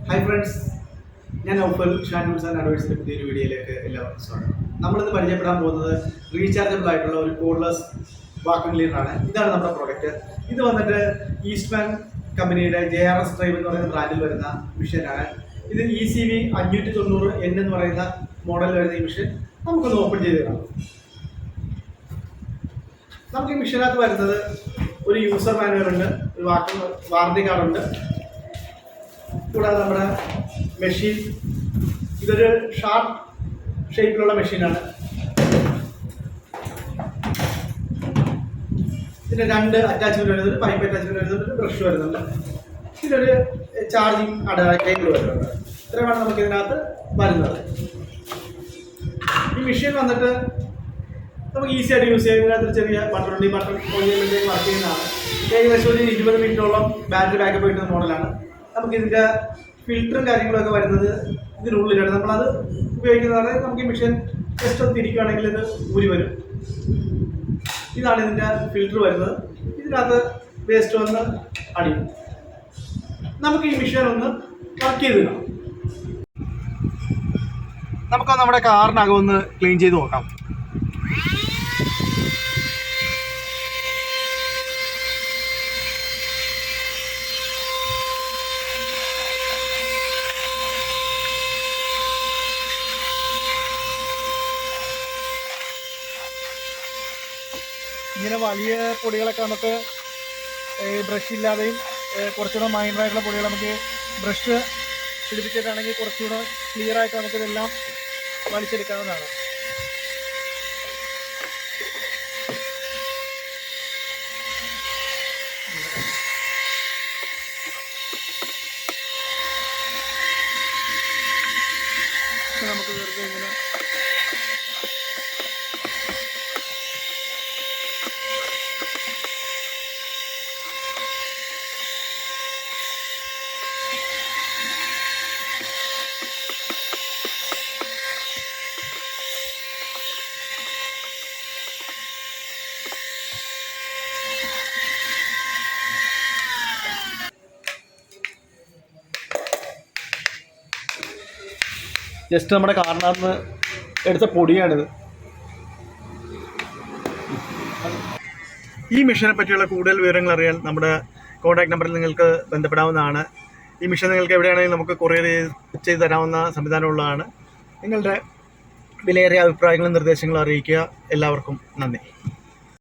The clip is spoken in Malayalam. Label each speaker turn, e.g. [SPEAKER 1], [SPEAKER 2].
[SPEAKER 1] ഹായ് ഫ്രണ്ട്സ്, ഞാൻ ഔഫൽ ഷാൻഡൂൾസ് ആൻഡ് അഡ്വൈസിൻ്റെ പുതിയൊരു വീഡിയോയിലേക്ക് എല്ലാവർക്കും സ്വാഗതം. നമ്മളിന്ന് പരിചയപ്പെടാൻ പോകുന്നത് റീചാർജബിൾ ആയിട്ടുള്ള ഒരു കോർഡ്ലെസ് വാക്യൂം ക്ലീനറാണ്. ഇതാണ് നമ്മുടെ പ്രോഡക്റ്റ്. ഇത് വന്നിട്ട് ഈസ്റ്റ്മാൻ കമ്പനിയുടെ JRS ഡ്രൈവ് എന്ന് പറയുന്ന ബ്രാൻഡിൽ വരുന്ന മെഷീനാണ്. ഇത് ECV 590N എന്ന് പറയുന്ന മോഡലിൽ വരുന്ന ഈ മെഷീൻ നമുക്കൊന്ന് ഓപ്പൺ ചെയ്ത് തരാം. നമുക്ക് ഈ മെഷീനകത്ത് വരുന്നത് ഒരു യൂസർ മാനുവൽ ഉണ്ട്, ഒരു വാറണ്ടി കാർഡുണ്ട്, കൂടാതെ നമ്മുടെ മെഷീൻ ഇതൊരു ഷാർപ്പ് ഷേപ്പിലുള്ള മെഷീനാണ്. ഇതിന് രണ്ട് അറ്റാച്ച്മെന്റ് വരുന്നുണ്ട്, പൈപ്പ് അറ്റാച്ച്മെന്റ് വരുന്നുണ്ട്, ബ്രഷ് വരുന്നുണ്ട്, ഇതിനൊരു ചാർജിങ് കേബിൾ വരുന്നുണ്ട്. ഇത്രയാണ് നമുക്ക് ഇതിനകത്ത് വരുന്നത്. ഈ മെഷീൻ വന്നിട്ട് നമുക്ക് ഈസി ആയിട്ട് യൂസ് ചെയ്യാം. ഇതിനകത്ത് ചെറിയ ബട്ടൺ വർക്ക് ചെയ്യുന്നതാണ്. ഏകദേശം ഒരു 20 മിനിറ്റോളം ബാറ്ററി ബാക്കപ്പ് കിട്ടുന്ന മോഡലാണ്. നമുക്കിതിൻ്റെ ഫിൽറ്ററും കാര്യങ്ങളൊക്കെ വരുന്നത് ഇതിനുള്ളിലാണ്. നമ്മളത് ഉപയോഗിക്കുന്നതാണ്. നമുക്ക് ഈ മെഷീൻ ജസ്റ്റ് ഒന്ന് തിരിക്കുകയാണെങ്കിൽ ഇത് ഊരി വരും. ഇതാണ് ഇതിൻ്റെ ഫിൽറ്റർ വരുന്നത്. ഇതിനകത്ത് വേസ്റ്റ് വന്ന് അടിയും. നമുക്ക് ഈ മെഷീൻ ഒന്ന് വർക്ക് ചെയ്ത് കാണാം. നമുക്ക് നമ്മുടെ കാറിനകം ഒന്ന് ക്ലീൻ ചെയ്ത് നോക്കാം. ഇങ്ങനെ വലിയ പൊടികളൊക്കെ നമുക്ക് ബ്രഷ് ഇല്ലാതെയും കുറച്ചുകൂടെ മൈനറായിട്ടുള്ള പൊടികൾ നമുക്ക് ബ്രഷ് പിടിപ്പിച്ചിട്ടാണെങ്കിൽ കുറച്ചുകൂടെ ക്ലിയർ ആയിട്ട് നമുക്കിതെല്ലാം വലിച്ചെടുക്കാവുന്നതാണ്. നമുക്ക് വെറുതെ ഇങ്ങനെ ജസ്റ്റ് നമ്മുടെ കാറിനകത്ത് എടുത്ത പൊടിയാണിത്. ഈ മെഷീനെ പറ്റിയുള്ള കൂടുതൽ വിവരങ്ങൾ അറിയാൻ നമ്മുടെ കോൺടാക്ട് നമ്പറിൽ നിങ്ങൾക്ക് ബന്ധപ്പെടാവുന്നതാണ്. ഈ മെഷീൻ നിങ്ങൾക്ക് എവിടെയാണെങ്കിലും നമുക്ക് കൊറിയർ ചെയ്ത് തരാവുന്ന സംവിധാനമുള്ളതാണ്. നിങ്ങളുടെ വിലയേറിയ അഭിപ്രായങ്ങളും നിർദ്ദേശങ്ങളും അറിയിക്കുക. എല്ലാവർക്കും നന്ദി.